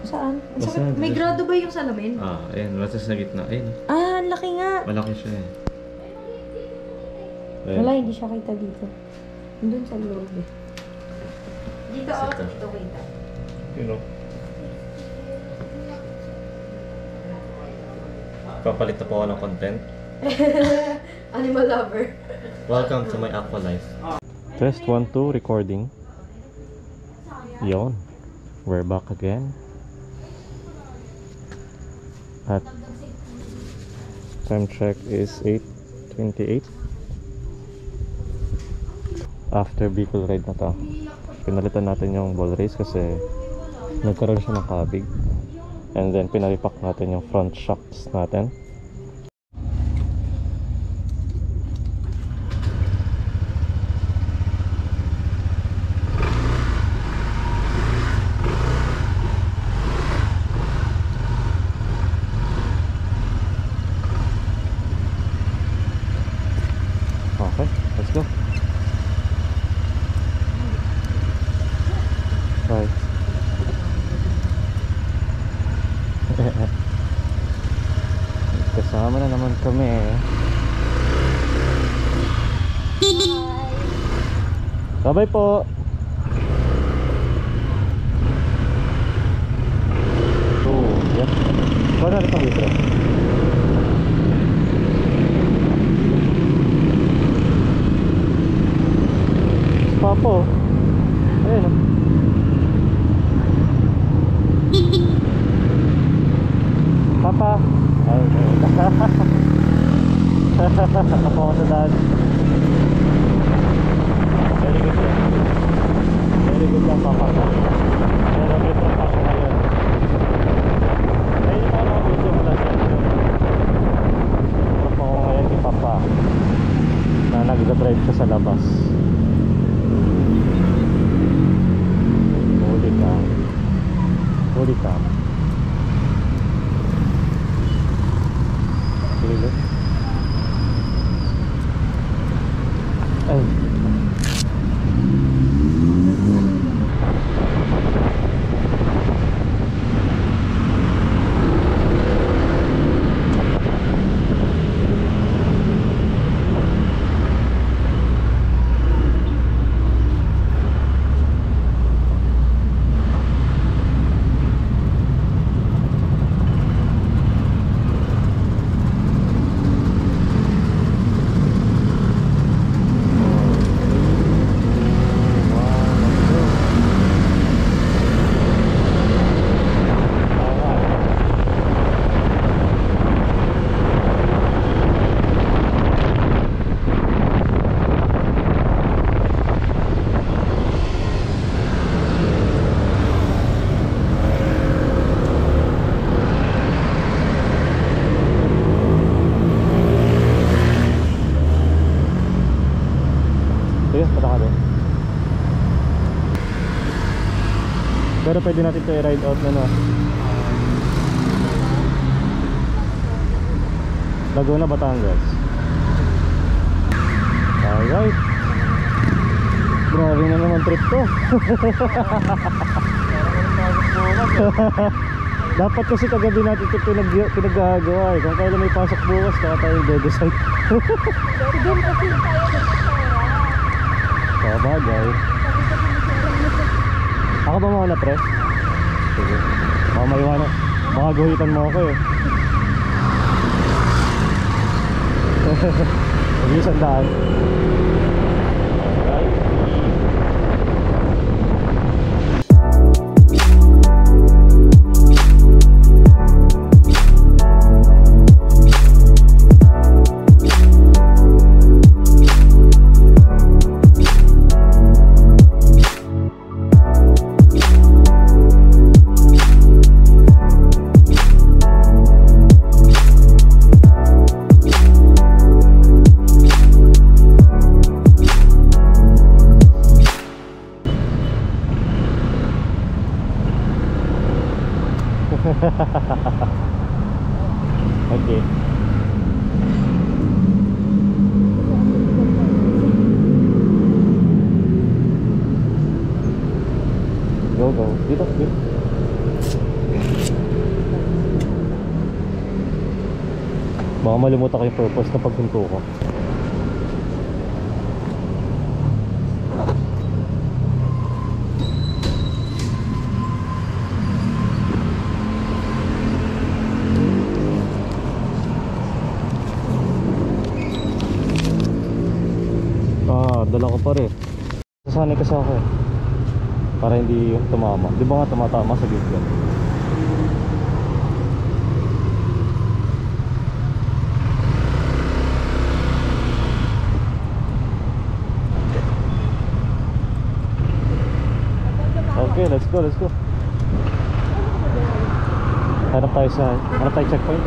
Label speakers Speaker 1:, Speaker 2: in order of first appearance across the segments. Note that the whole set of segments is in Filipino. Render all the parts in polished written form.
Speaker 1: Saan?
Speaker 2: Basta,
Speaker 1: May grado ba yung salamin?
Speaker 2: Ayan. Nasa sa gitna. Ayun.
Speaker 1: Ang laki nga.
Speaker 2: Malaki siya eh. Ayan.
Speaker 1: Wala, hindi siya kita dito. Doon sa loob eh. Dito ako, dito kita.
Speaker 2: You know. Papalit na po ako ng content.
Speaker 1: Animal lover.
Speaker 2: Welcome to my aqua life. Test 1, 2, recording. Yon. We're back again. At time check is 8:28. After Bicol ride na to, pinalitan natin yung ball race kasi nagkaroon siya ng kabig. And then pinaripak natin yung front shocks natin. Okay, let's go. Bye. Kasama na naman kami. Bye-bye po. Yep. Kau na ito dito. Papo. Ayun o. Papa. Ay, ako sa dad. Very good yan. Very good lang papa. Pero good lang papa ngayon. Ayun ako na video mula sa inyo. Ako ngayon kay papa na nag-drive siya sa labas. Holy cow. Holy cow. Really? Ay. Pero pwede natin ito i-ride out na no. Laguna, Batangas. Alright. Grabe na naman trip to. Dapat kasi kagabi natin ito pinaggagawa eh. Kung kailan may pasok bukas, kaya tayo dedesal.
Speaker 1: Doon kasi tayo
Speaker 2: Kaya bagay. Ako ba muna pre? Sige. Baka maiwanan. Baka guhitan mo ako eh. Huwag yung sandaan. Okay. Go, go. Dito, dito. Baka malimutan ko yung purpose na paghinto ko. Dala ko pa rin. Sasanay kasi ako para hindi tumama. Di ba nga tumatama sa gilid? Okay, let's go, let's go. Hanap tayo checkpoint.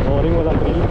Speaker 2: Boring, walang thrill.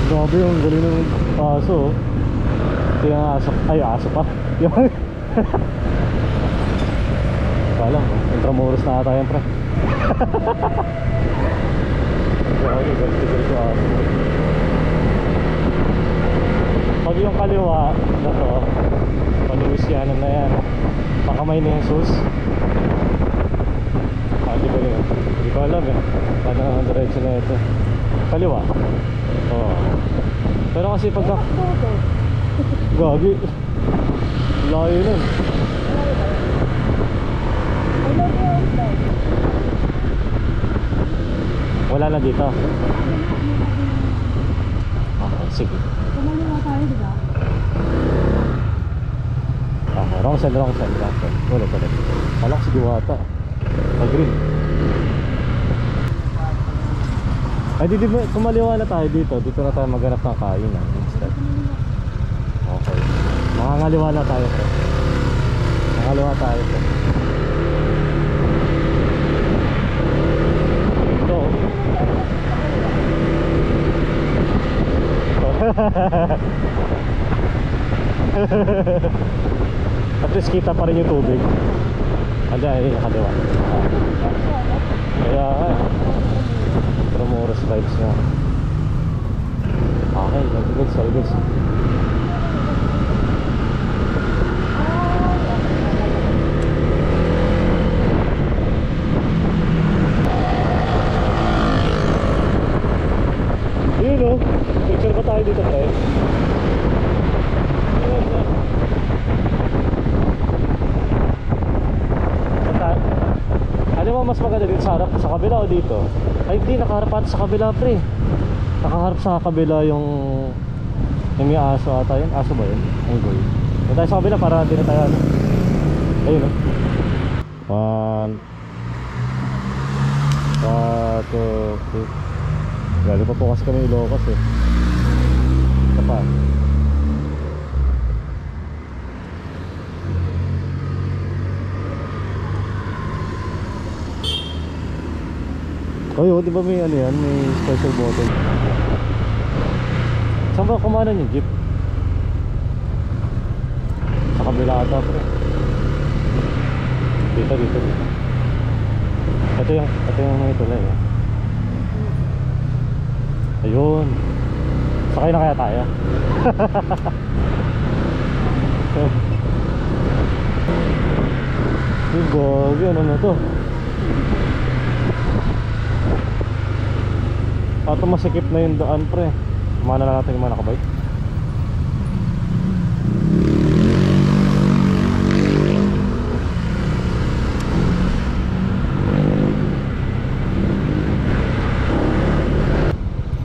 Speaker 2: Grabe yung galing ng aso. Kaya nga aso, ay aso pa. Yung Kala mo, Intramuros na ata yan, pre. Grabe, galing ko aso. Pag yung kaliwa na to, Paluisianan na yan. Pakamay ni Jesus. Hindi ko alam eh. Paano ang direction na ito? Kaliwa. Oo. Pero kasi pagka Gagi layo nun. Wala na dito. Okay, sige.
Speaker 1: Kumaliwa tayo, diba?
Speaker 2: Wrong side. Ulit. Palak si Diwata. Green. Ay, di ba, kumaliwa na tayo dito. Dito na tayo maghanap ng kainan instead. Okay. Makangaliwa na tayo, bro. Makangaliwa tayo, bro. Ito. At least kita pa rin yung tubig. Andiyan, nakaliwa. Kaya, Intramuros vibes nga. Okay, all goods. Yun o, picture pa tayo dito, pre. Ano mo mas maganda dito sa harap, sa kabila o dito? Ay hindi, nakaharap ata sa kabila, pre. Nakaharap sa kabila yung may aso ata yun. Aso ba yun? Ang goy. Doon tayo sa kabila para hindi na tayo ano. Ayun o. 1 2 3. Lalo pa po kasi kami Ilocos eh. Ito pa. Oh, di ba may ano yan? May special button. Saan ba kumanan yung jeep? Sa kabila ata, pre. Dito. Ito yung mga tulay eh. Ayun. Sakay na kaya tayo? Yung gogi, ano na to? Ato masikip na yung daan, pre. Kumana na natin yung mga nakabike.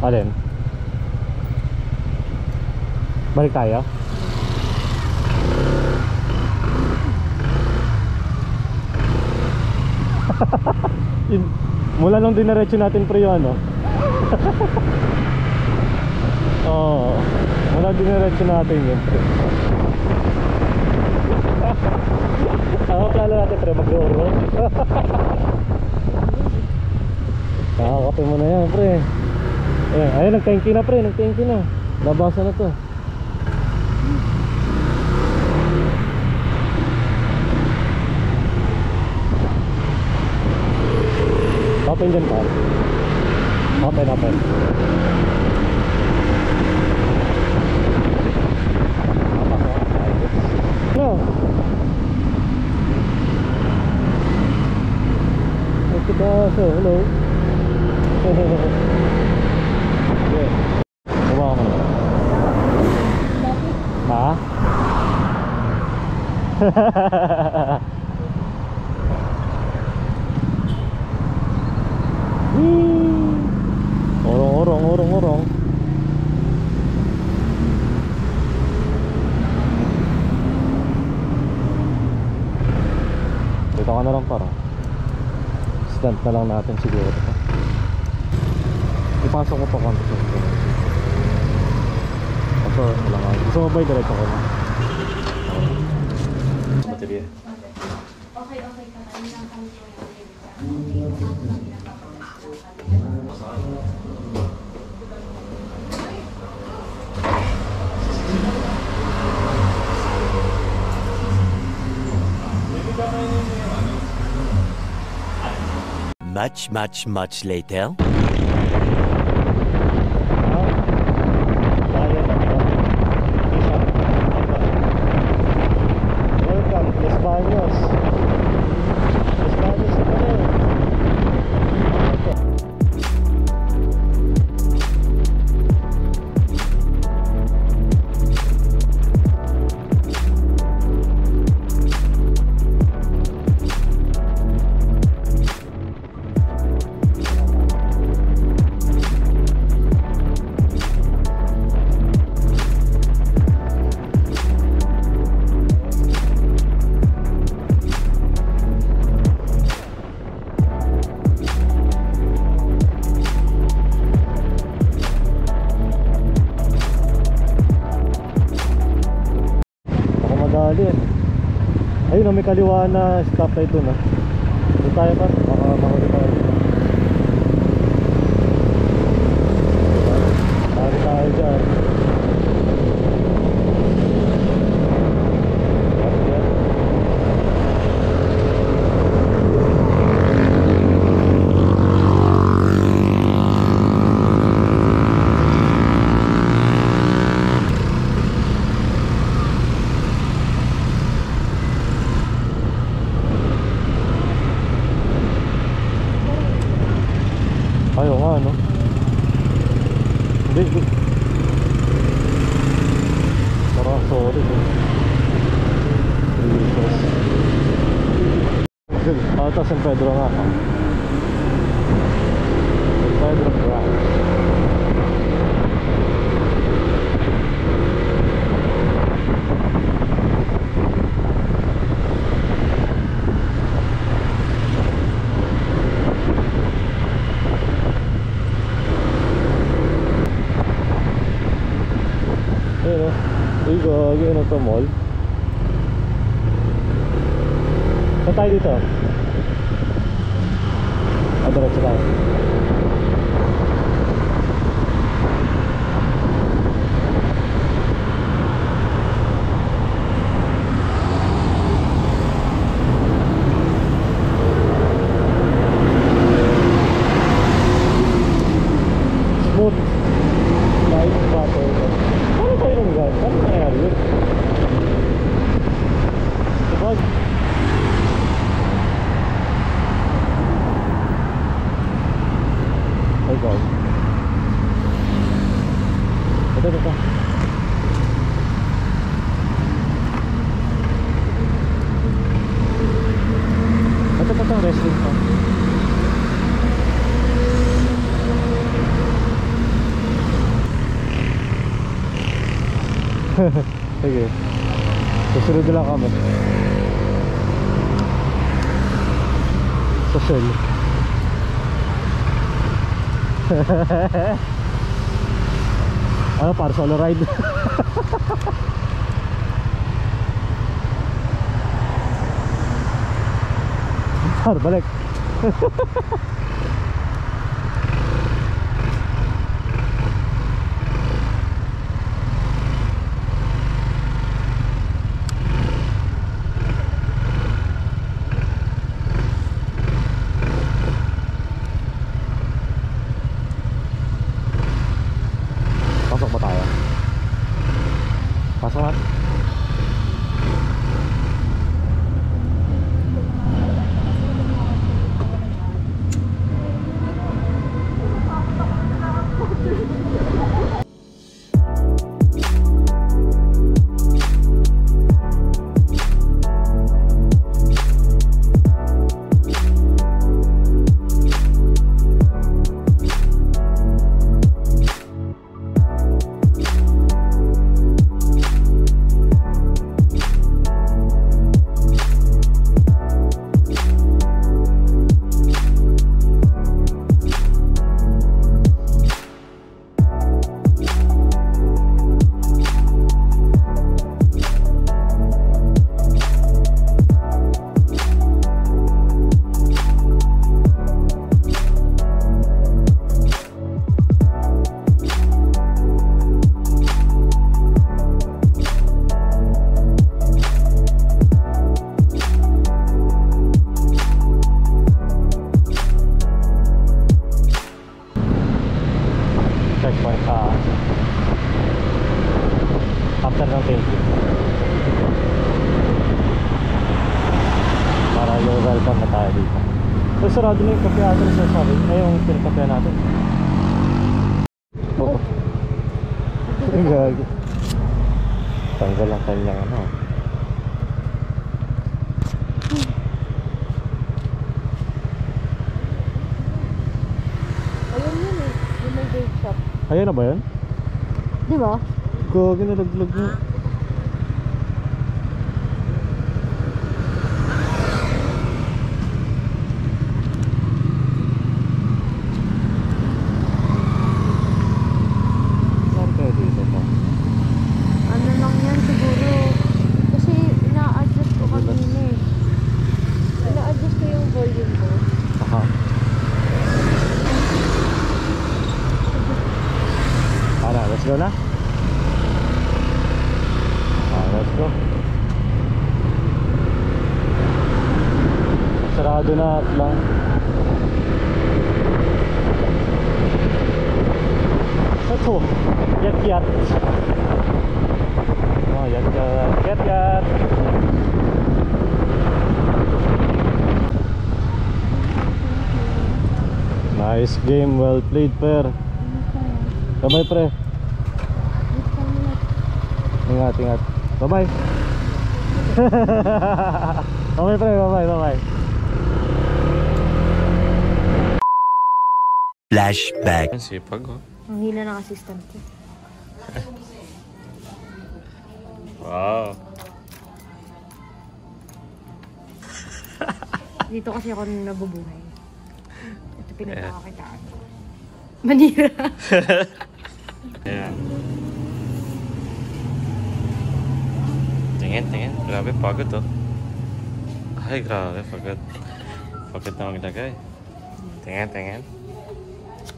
Speaker 2: Alin? Balik tayo. Mula nung dinaretso natin pre yung ano. Oo. Mula dinaretso natin yun pre. Ang plano natin pre mag-uro. Kakakape mo na yan pre. Ayun nag-thank you na pre, nag-thank you na. Labasan na to. Open dyan pa. Open. No. Okay ba? So, hello. Yeah. Kumawa ka na. Ha? Orong. Dito ka na lang para. Stand na lang natin siguro ito. Ipasok mo pa konti. Ito, wala nga. Gusto mo ba i-diretso ko na? Baterya.
Speaker 1: Okay ka kami lang kami
Speaker 3: Much later.
Speaker 2: Welcome, Los Baños. Los Baños na rin. Ayun, may kaliwa na stoplight doon. Doon tayo pa, baka mahuli tayo. Mahuli tayo dyan. Ayaw nga, no? Hindi. Parang solid, eh. Ito, San Pedro nga. San Pedro Branch. Gagi na to mall. Saan tayo dito? Diretso tayo. Smooth like butter. Paano tayo nung gan? Paano nangyari yun? Diba? Oh God. Ito. Ito, wrestling pa. Sige. Susunod na lang kami. Sa Shell. Ano, para solo ride? Para balik. Pasok ba tayo? Pasok natin. Checkpoint after ng thank you. Para yung welcome na tayo dito. So sarado na yung kape natin sa sabi. Ay yung pinakape natin. Oo. Ang gagi. Tanggal ang kanyang ano.
Speaker 1: Ayun yun eh. Yung may bake shop.
Speaker 2: Ayan na ba yun?
Speaker 1: Di ba?
Speaker 2: Gagi, nalaglag na. Saan kaya dito pa?
Speaker 1: Ano lang yan siguro. Kasi ina-adjust ko kanina eh. Ina-adjust ko yung volume ko.
Speaker 2: Aha. Ano, let's go na? Let's go. Sarado na at lang. Ito, yat-yat. Oh, yat-yat, yat-yat. Nice game, well played, per. Bye-bye, pre. Ingat, ingat. Bye-bye. Bye-bye, pre. Bye-bye, bye-bye.
Speaker 3: Flashback.
Speaker 2: Ang sipag, oh.
Speaker 1: Ang hila ng assistant ko.
Speaker 2: Wow.
Speaker 1: Dito kasi ako nabubuhay. Ito pinagkakakitaan ko. Manira.
Speaker 2: Ayan. Tingin, tingin. Grabe, pagod, oh. Ay, grabe, pagod. Pagod na maglagay. Tingin, tingin.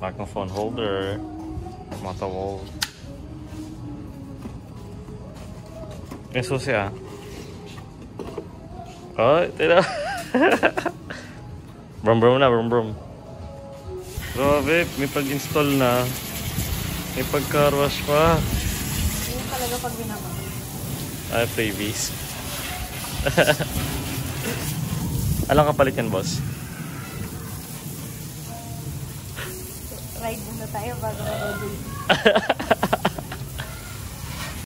Speaker 2: Microphone holder. Mata wall. May susi, ah. Oh, tira. Brum brum na, brum brum. Grabe, may pag-install na. May pag-car wash pa.
Speaker 1: Yung talaga pag ginagawa.
Speaker 2: Ay, freebies. Alang kapalit yan, boss?
Speaker 1: Ride muna tayo bago mag-ready.